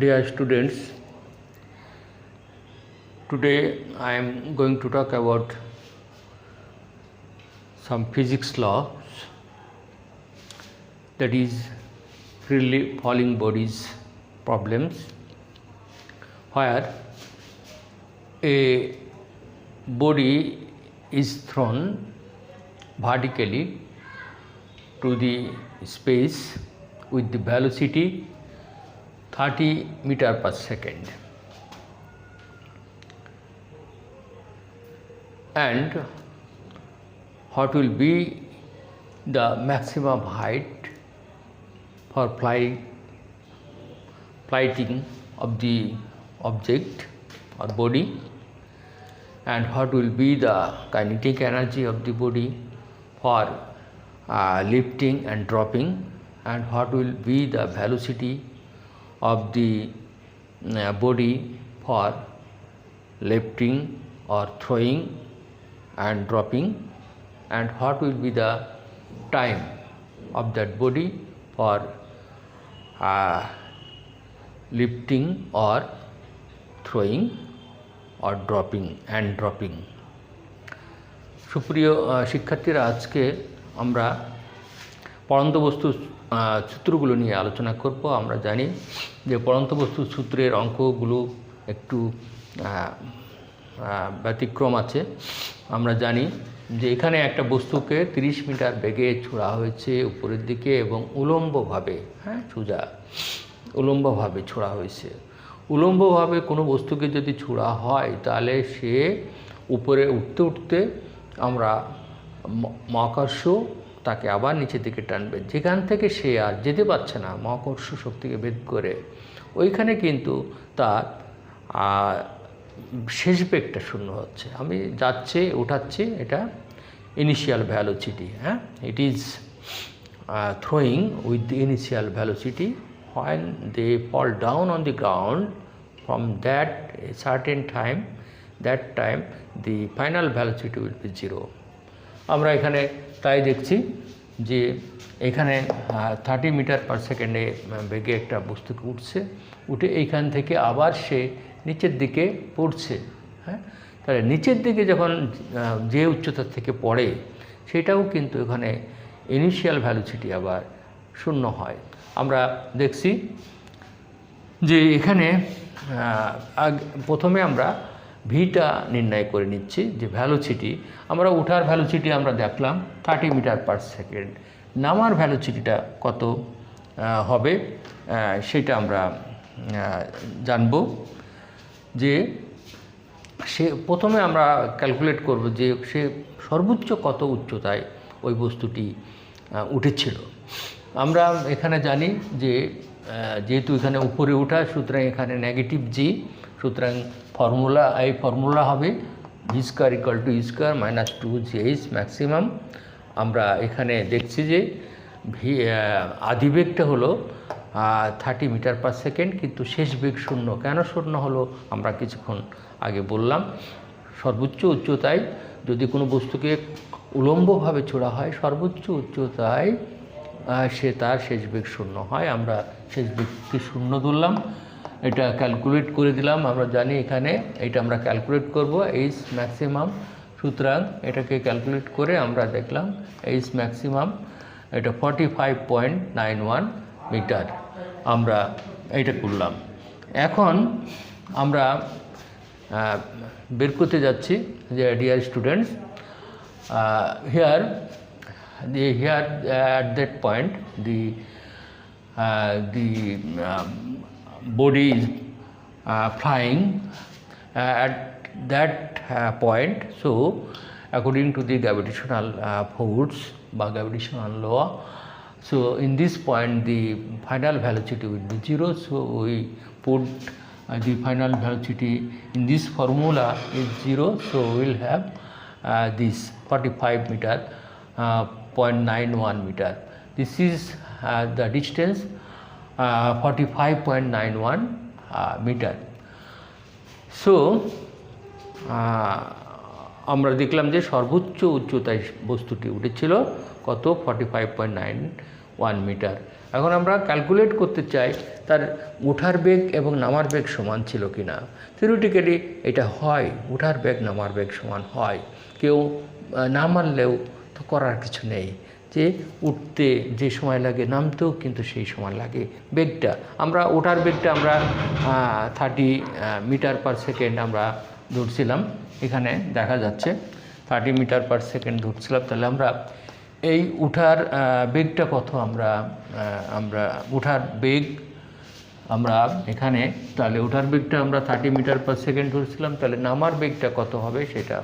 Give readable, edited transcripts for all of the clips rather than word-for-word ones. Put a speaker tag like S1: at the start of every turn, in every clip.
S1: Dear students, today I am going to talk about some physics laws, that is freely falling bodies problems, where a body is thrown vertically to the space with the velocity 30 meter per second, and what will be the maximum height for flighting of the object or body, and what will be the kinetic energy of the body for lifting and dropping, and what will be the velocity of the body for lifting or throwing and dropping, and what will be the time of that body for lifting or throwing or dropping and dropping. সুপ্রিয় শিক্ষার্থীরা, আজকে আমরা পড়ন্ত বস্তুর সূত্রগুলো নিয়ে আলোচনা করব। আমরা জানি যে পড়ন্ত বস্তুর সূত্রের অঙ্কগুলো একটু ব্যতিক্রম আছে। আমরা জানি যে এখানে একটা বস্তুকে 30 মিটার বেগে ছোড়া হয়েছে উপরের দিকে এবং উলম্বভাবে, সোজা উলম্বভাবে ছোড়া হয়েছে। উলম্বভাবে কোনো বস্তুকে যদি ছোড়া হয় তাহলে সে উপরে উঠতে উঠতে আমরা মহাকর্ষ তাকে আবার নিচের দিকে টানবে, যেখান থেকে সে আর যেতে পারছে না মহাকর্ষ শক্তিকে ভেদ করে, ওইখানে কিন্তু তার শেষ বেগটা শূন্য হচ্ছে। আমি যাচ্ছে উঠাচ্ছি, এটা initial velocity, it is throwing with the initial velocity. when they fall down on the ground, from that a certain time, that time the final velocity will be 0. আমরা এখানে তাই দেখছি যে এখানে 30 মিটার পার সেকেন্ডে বেগে একটা বস্তুকে উঠছে, উঠে এইখান থেকে আবার সে নিচের দিকে পড়ছে। তাহলে নিচের দিকে যখন যে উচ্চতার থেকে পড়ে সেটাও কিন্তু এখানে ইনিশিয়াল ভ্যালোসিটি আবার শূন্য হয়। আমরা দেখছি যে এখানে প্রথমে আমরা ভিটা নির্ণয় করে নিচ্ছি, যে ভ্যালোসিটি আমরা উঠার ভ্যালোসিটি আমরা দেখলাম 30 মিটার পার সেকেন্ড, নামার ভ্যালোসিটিটা কত হবে সেটা আমরা জানব। যে সে প্রথমে আমরা ক্যালকুলেট করব যে সে সর্বোচ্চ কত উচ্চতায় ওই বস্তুটি উঠেছিল। আমরা এখানে জানি যে যেহেতু এখানে উপরে ওঠা, সুতরাং এখানে নেগেটিভ জি, সুতরাং ফর্মুলা হবে V square equal to E square minus 2gh maximum. আমরা এখানে দেখছি যে আদিবেগটা হলো 30 মিটার পার সেকেন্ড, কিন্তু শেষ বেগ শূন্য। কেন শূন্য হলো আমরা কিছুক্ষণ আগে বললাম। সর্বোচ্চ উচ্চতায় যদি কোনো বস্তুকে উলম্বভাবে ছোড়া হয়, সর্বোচ্চ উচ্চতায় সে তার শেষ বেগ শূন্য হয়। আমরা শেষ বেগকে শূন্য ধরলাম, এটা ক্যালকুলেট করে দিলাম। আমরা জানি এখানে এটা আমরা ক্যালকুলেট করব এইচ ম্যাক্সিমাম, সুতরাং এটাকে ক্যালকুলেট করে আমরা দেখলাম এইচ ম্যাক্সিমাম এটা 45.91 মিটার। আমরা এইটা করলাম। এখন আমরা বের করতে যাচ্ছি যে dear students, here at that point the body is flying at that point. So according to the gravitational force by gravitational law, so in this point the final velocity will be 0. So we put the final velocity in this formula is 0. So we will have this 45 meter 0.91 meter. This is the distance 45.91 meter. So আমরা দেখলাম যে সর্বোচ্চ উচ্চতায় বস্তুটি উঠেছিল কত 45.91 metre. এখন আমরা ক্যালকুলেট করতে চাই তার ওঠার বেগ এবং নামার বেগ সমান ছিল কি না। থিওরিটিক্যালি এটা হয়, ওঠার বেগ নামার বেগ সমান হয়, কেউ না মানলেও তো করার কিছু নেই, যে উঠতে যে সময় লাগে নামতেও কিন্তু সেই সময় লাগে। বেগটা আমরা ওঠার বেগটা আমরা 30 মিটার পার সেকেন্ড আমরা ধরছিলাম, এখানে দেখা যাচ্ছে 30 মিটার পার সেকেন্ড ধরছিলাম। তাহলে আমরা এই উঠার বেগটা কত, আমরা উঠার বেগ আমরা এখানে, তাহলে ওঠার বেগটা আমরা 30 মিটার পার সেকেন্ড ধরছিলাম, তাহলে নামার বেগটা কত হবে সেটা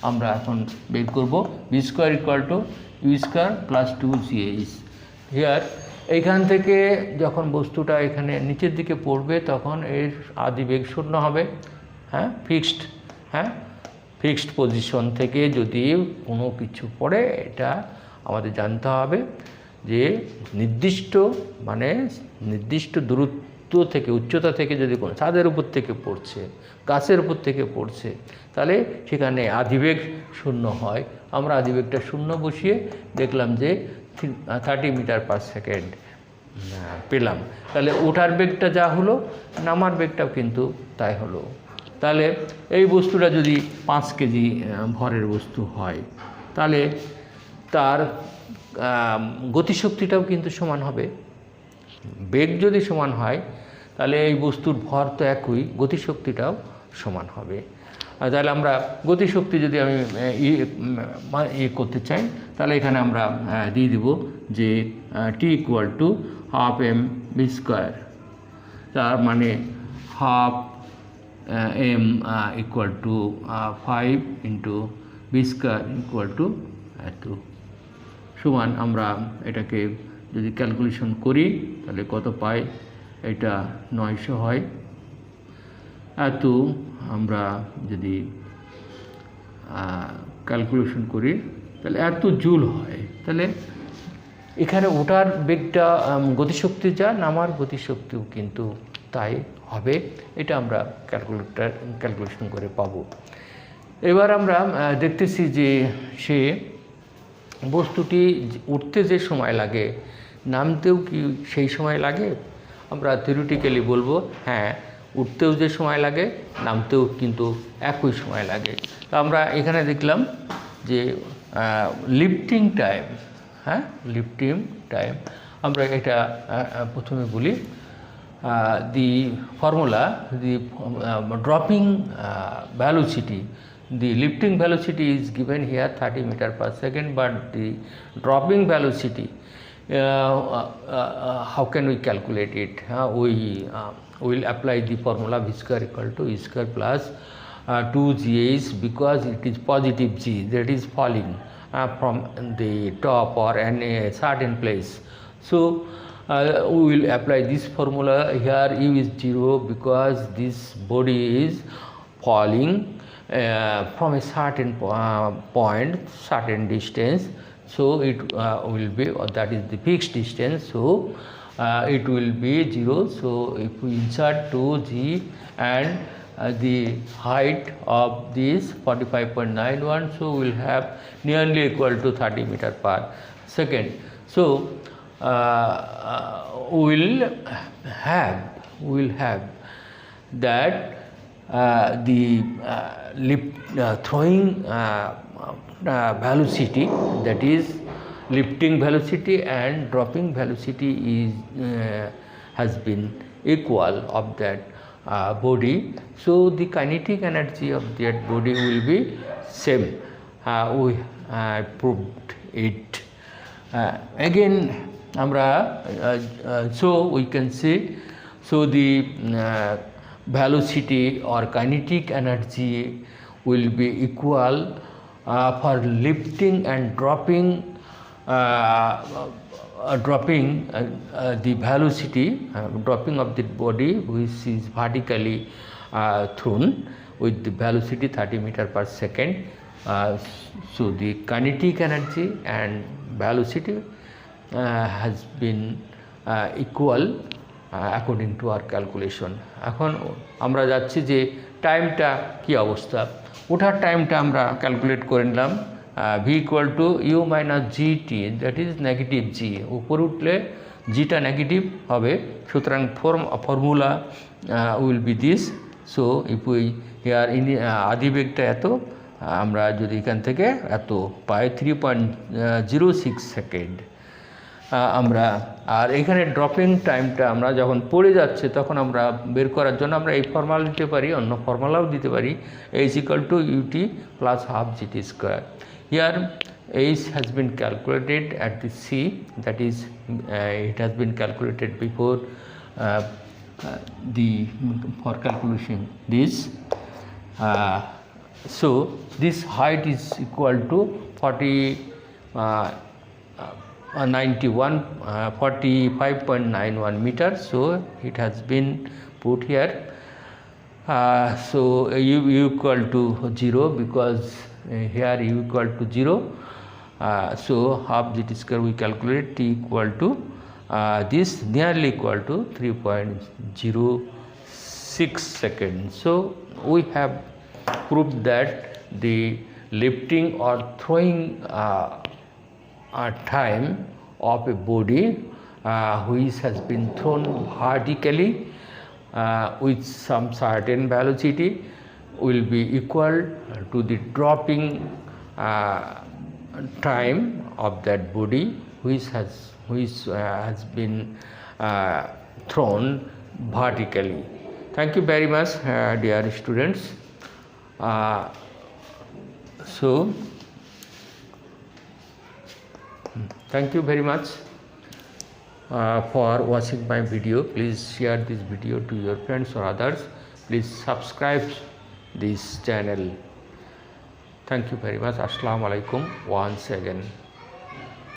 S1: আমরা এখন বের করব। V square equal to U square plus 2gh। Here এইখান থেকে যখন বস্তুটা এখানে নিচের দিকে পড়বে তখন এর আদি বেগ শূন্য হবে। হ্যাঁ, ফিক্সড পজিশন থেকে যদি কোনো কিছু পড়ে এটা আমাদের জানতে হবে যে নির্দিষ্ট দূরত্ব থেকে, উচ্চতা থেকে যদি কোনো ছাদের উপর থেকে পড়ছে, গাছের উপর থেকে পড়ছে, তাহলে সেখানে আদিবেগ শূন্য হয়। আমরা আদিবেগটা শূন্য বসিয়ে দেখলাম যে 30 মিটার পার সেকেন্ড পেলাম। তাহলে ওঠার বেগটা যা হলো, নামার বেগটাও কিন্তু তাই হলো। তাহলে এই বস্তুটা যদি 5 কেজি ভরের বস্তু হয়, তাহলে তার গতিশক্তিটাও কিন্তু সমান হবে। বেগ যদি সমান হয় তাহলে এই বস্তুর ভর তো একই, গতিশক্তিটাও সমান হবে। তাহলে আমরা গতিশক্তি যদি আমি করতে চাই, তাহলে এখানে আমরা দিয়ে দিব যে T equal to half m b square, তার মানে half m equal to 5 into b square equal to এত সমান। আমরা এটাকে যদি ক্যালকুলেশন করি তাহলে কত পাই, এটা 900 হয়। এত আমরা যদি ক্যালকুলেশন করি তাহলে এত জুল হয়। তাহলে এখানে ওঠার বেগটা গতিশক্তি যা, নামার গতিশক্তিও কিন্তু তাই হবে। এটা আমরা ক্যালকুলেশন করে পাবো। এবার আমরা দেখতেছি যে সে বস্তুটি উঠতে যে সময় লাগে নামতেও কি সেই সময় লাগে। আমরা থিওরিটিক্যালি বলবো হ্যাঁ, উঠতেও যে সময় লাগে নামতেও কিন্তু একই সময় লাগে। তো আমরা এখানে দেখলাম যে লিফটিং টাইম, আমরা এটা প্রথমে বলি। The formula, the dropping velocity, the lifting velocity is given here 30 meter per second, but the dropping velocity, how can we calculate it? We will apply the formula v square equal to e square plus 2gh, because it is positive g that is falling from the top or any certain place. So we will apply this formula here. U is 0 because this body is falling from a certain point, certain distance. So it will be, that is the fixed distance, so it will be 0. So if we insert 2g and the height of this 45.91, so we will have nearly equal to 30 meter per second. So we will have that the throwing velocity, that is lifting velocity and dropping velocity is has been equal of that body. So the kinetic energy of that body will be same. We proved it. Again amra so we can say, so the velocity or kinetic energy will be equal for lifting and dropping the velocity, dropping of the body which is vertically thrown with the velocity 30 meter per second. So the kinetic energy and velocity has been equal according to our calculation. এখন আমরা যাচ্ছি যে টাইমটা কি অবস্থা। ওঠার টাইমটা আমরা ক্যালকুলেট করে নিলাম। v equal to u minus g t, that is negative g. উপরে উঠলে জিটা নেগেটিভ হবে, সুতরাং formula will be this. So if we here আদিবেগটা এত, আমরা যদি এখান থেকে এত পাই 3.06 সেকেন্ড আমরা। আর এখানে ড্রপিং টাইমটা আমরা যখন পড়ে যাচ্ছে তখন আমরা বের করার জন্য আমরা এই ফর্মুলা দিতে পারি, অন্য ফর্মুলাও দিতে পারি, h = ut plus half gt square. Here h has been calculated at the c, that is it has been calculated before for calculation this. So this height is equal to 45.91 meters. So it has been put here. So u equal to 0 because here u equal to 0. So half gt square we calculate, t equal to this nearly equal to 3.06 seconds. So we have proved that the lifting or throwing time of a body which has been thrown vertically with some certain velocity will be equal to the dropping time of that body which has been thrown vertically. Thank you very much, dear students. So thank you very much for watching my video. Please share this video to your friends or others. Please subscribe this channel. Thank you very much. Assalamu alaikum once again.